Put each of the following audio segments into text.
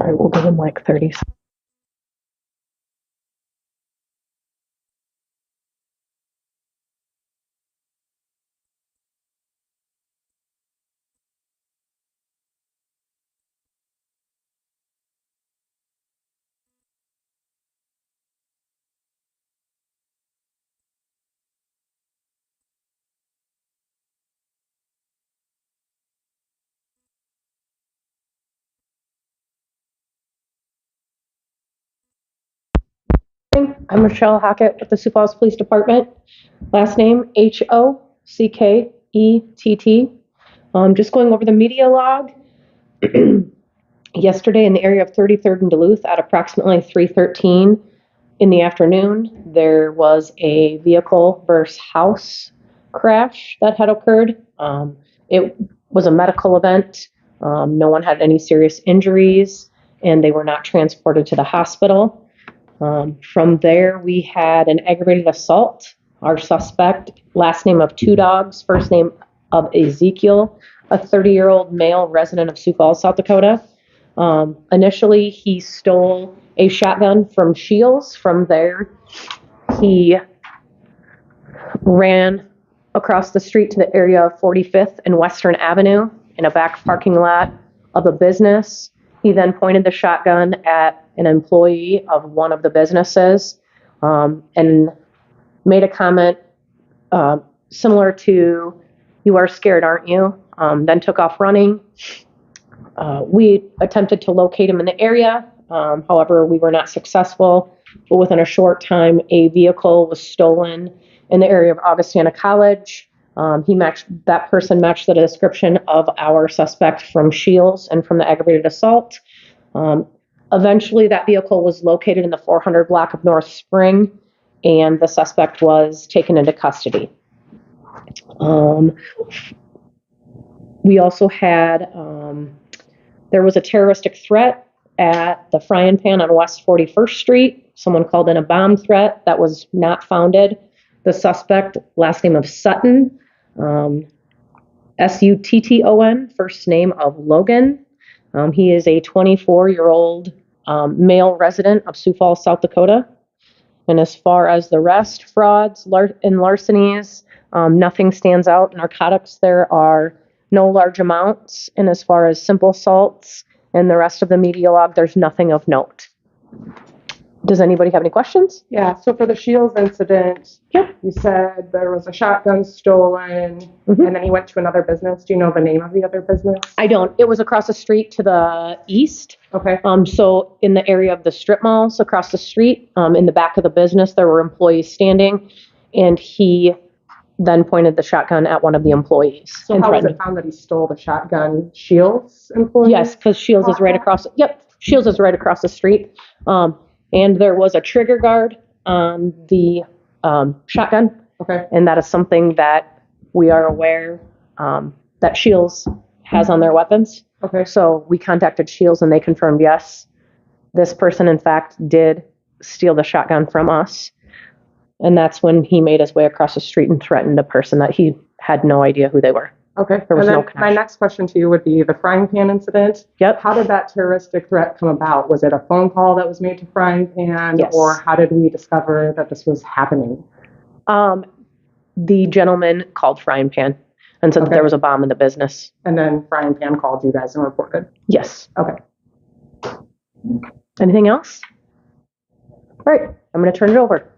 Sorry, we'll give him like 30 seconds. I'm Michelle Hackett with the Sioux Falls Police Department. Last name Hockett. Just going over the media log. Yesterday in the area of 33rd and Duluth at approximately 3:13 in the afternoon, there was a vehicle versus house crash that had occurred. It was a medical event. No one had any serious injuries, and they were not transported to the hospital. From there, we had an aggravated assault. Our suspect, last name of Two Dogs, first name of Ezekiel, a 30-year-old male resident of Sioux Falls, South Dakota. Initially, he stole a shotgun from Shields. From there, he ran across the street to the area of 45th and Western Avenue in a back parking lot of a business. He then pointed the shotgun at an employee of one of the businesses and made a comment similar to, "You are scared, aren't you?" Then took off running. We attempted to locate him in the area. However, we were not successful. But within a short time, a vehicle was stolen in the area of Augustana College. That person matched the description of our suspect from Shields and from the aggravated assault. Eventually, that vehicle was located in the 400 block of North Spring, and the suspect was taken into custody. We also had, there was a terroristic threat at the Frying Pan on West 41st Street. Someone called in a bomb threat that was not founded. The suspect, last name of Sutton, Sutton, first name of Logan. He is a 24-year-old male resident of Sioux Falls, South Dakota. And as far as the rest, frauds and larcenies, nothing stands out. Narcotics, there are no large amounts. And as far as simple assaults and the rest of the media log, there's nothing of note. Does anybody have any questions? Yeah, so for the Shields incident, Yep. You said there was a shotgun stolen, and then he went to another business. Do you know the name of the other business? I don't. It was across the street to the east. Okay. So in the area of the strip malls across the street, in the back of the business, there were employees standing, and he then pointed the shotgun at one of the employees. So how was it found that he stole the shotgun? Shields employee? Yes, because Shields is right across. Yep, Shields is right across the street. And there was a trigger guard on the shotgun. Okay. And that is something that we are aware that Shields has on their weapons. Okay. So we contacted Shields and they confirmed, yes, this person in fact did steal the shotgun from us. And that's when he made his way across the street and threatened a person that he had no idea who they were. Okay. There was and no then connection. my next question to you would be the Frying Pan incident. Yep. How did that terroristic threat come about? Was it a phone call that was made to Frying Pan? Yes. Or how did we discover that this was happening? The gentleman called Frying Pan and said that there was a bomb in the business. And then Frying Pan called you guys and reported? Yes. Okay. Anything else? All right, I'm going to turn it over.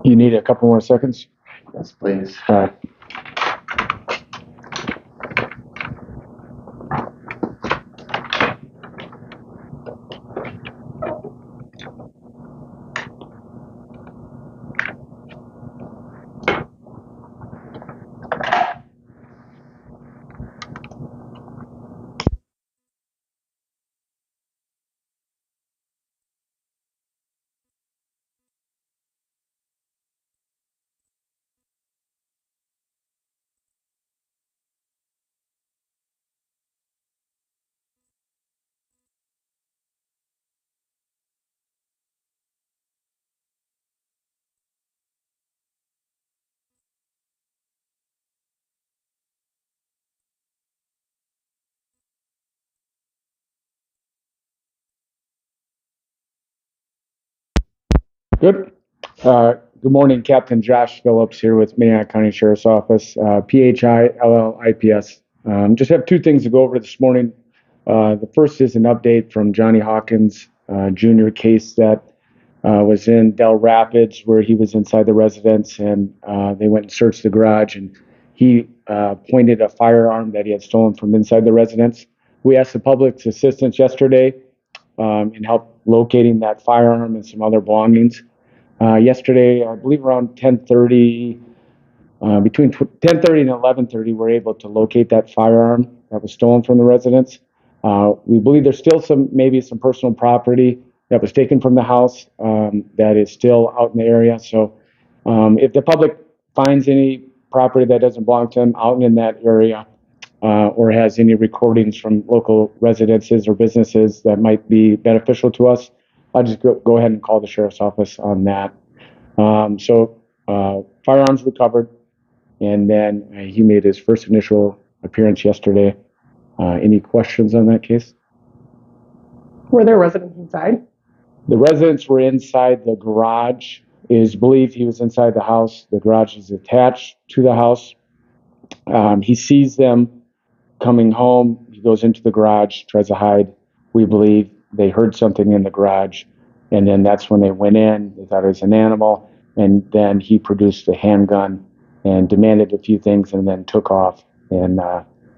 You need a couple more seconds? Yes, please. All right. Good. Good morning, Captain Josh Phillips here with Minnehaha County Sheriff's Office, PHI LLIPS. Just have two things to go over this morning. The first is an update from Johnny Hawkins Jr. case that was in Del Rapids, where he was inside the residence, and they went and searched the garage, and he pointed a firearm that he had stolen from inside the residence. We asked the public's assistance yesterday and help locating that firearm and some other belongings. Yesterday, I believe around 10:30, between 10:30 and 11:30, we're able to locate that firearm that was stolen from the residence. We believe there's still maybe some personal property that was taken from the house that is still out in the area. So if the public finds any property that doesn't belong to them out in that area, or has any recordings from local residences or businesses that might be beneficial to us, I'll just go ahead and call the sheriff's office on that. Firearms recovered, and then he made his first initial appearance yesterday. Any questions on that case? Were there residents inside? The residents were inside the garage. It is believed he was inside the house. The garage is attached to the house. He sees them coming home. He goes into the garage, tries to hide. We believe they heard something in the garage, and then that's when they went in. They thought it was an animal, and then he produced a handgun and demanded a few things, and then took off in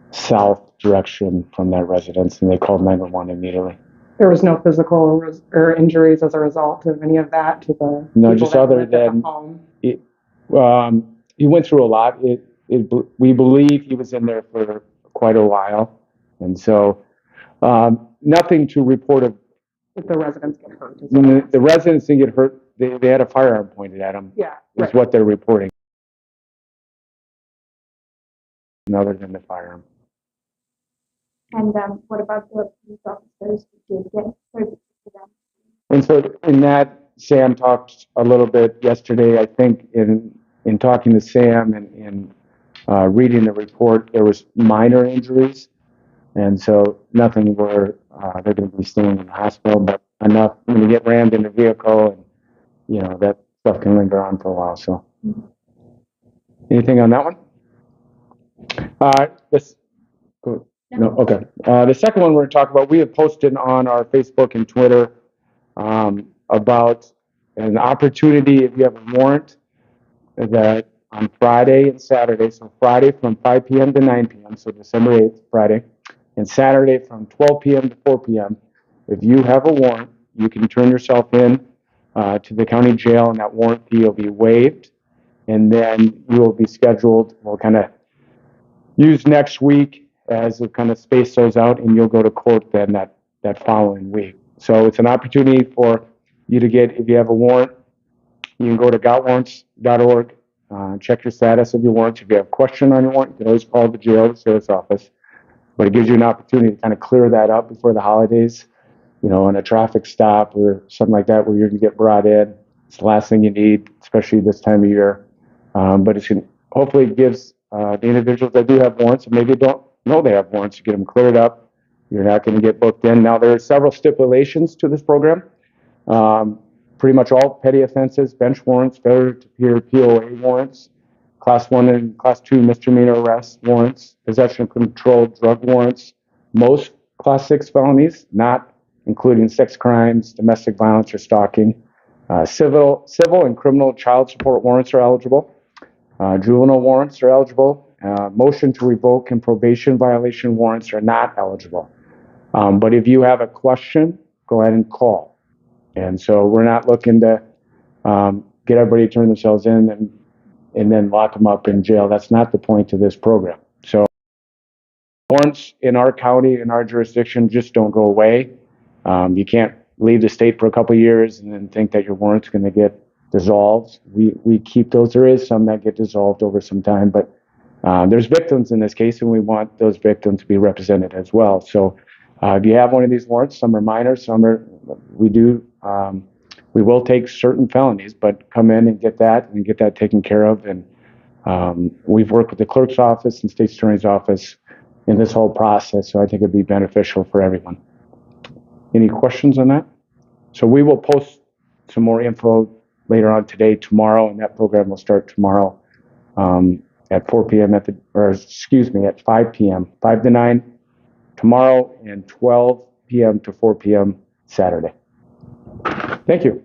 south direction from that residence, and they called 911 immediately. There was no physical or injuries as a result of any of that to the No, people just that other lived at the than home? he went through a lot. We believe he was in there for quite a while, and so nothing to report of. If the residents get hurt. When the residents didn't get hurt, they had a firearm pointed at them. Yeah, Is right. what they're reporting. Other than the firearm. And what about the police officers who did get services to them? And so in that, Sam talked a little bit yesterday. I think in talking to Sam and reading the report, there was minor injuries, and so nothing where they're going to be staying in the hospital, but enough when you get rammed in a vehicle, and that stuff can linger on for a while. So, anything on that one? This. Go. No, okay. The second one we're going to talk about, we have posted on our Facebook and Twitter about an opportunity if you have a warrant that on Friday and Saturday, so Friday from 5 p.m. to 9 p.m., so December 8th, Friday, and Saturday from 12 p.m. to 4 p.m., if you have a warrant, you can turn yourself in to the county jail, and that warrant fee will be waived, and then you will be scheduled. We'll kind of use next week as it kind of space those out, and you'll go to court then that following week. So it's an opportunity for you to get, if you have a warrant, you can go to gotwarrants.org, check your status of your warrants. If you have a question on your warrant, you can always call the jail, the sheriff's office. But it gives you an opportunity to kind of clear that up before the holidays, on a traffic stop or something like that where you're going to get brought in. It's the last thing you need, especially this time of year. But hopefully it gives the individuals that do have warrants, and maybe don't know they have warrants, to get them cleared up. You're not going to get booked in. Now, there are several stipulations to this program. Pretty much all petty offenses, bench warrants, failure to appear POA warrants, Class 1 and Class 2 misdemeanor arrest warrants, possession of controlled drug warrants, most Class 6 felonies, not including sex crimes, domestic violence, or stalking. Civil and criminal child support warrants are eligible. Juvenile warrants are eligible. Motion to revoke and probation violation warrants are not eligible. But if you have a question, go ahead and call. And so we're not looking to get everybody to turn themselves in and then lock them up in jail. That's not the point of this program. So warrants in our county, in our jurisdiction, just don't go away. You can't leave the state for a couple of years and then think that your warrant's going to get dissolved. We keep those. There is some that get dissolved over some time, but there's victims in this case, and we want those victims to be represented as well. So if you have one of these warrants, some are minor, some are, we will take certain felonies, but come in and get that taken care of. And we've worked with the clerk's office and state attorney's office in this whole process, so I think it'd be beneficial for everyone. Any questions on that? So we will post some more info later on today, tomorrow, and that program will start tomorrow at 4 p.m. at 5 p.m. 5 to 9 tomorrow, and 12 p.m. to 4 p.m. Saturday. Thank you.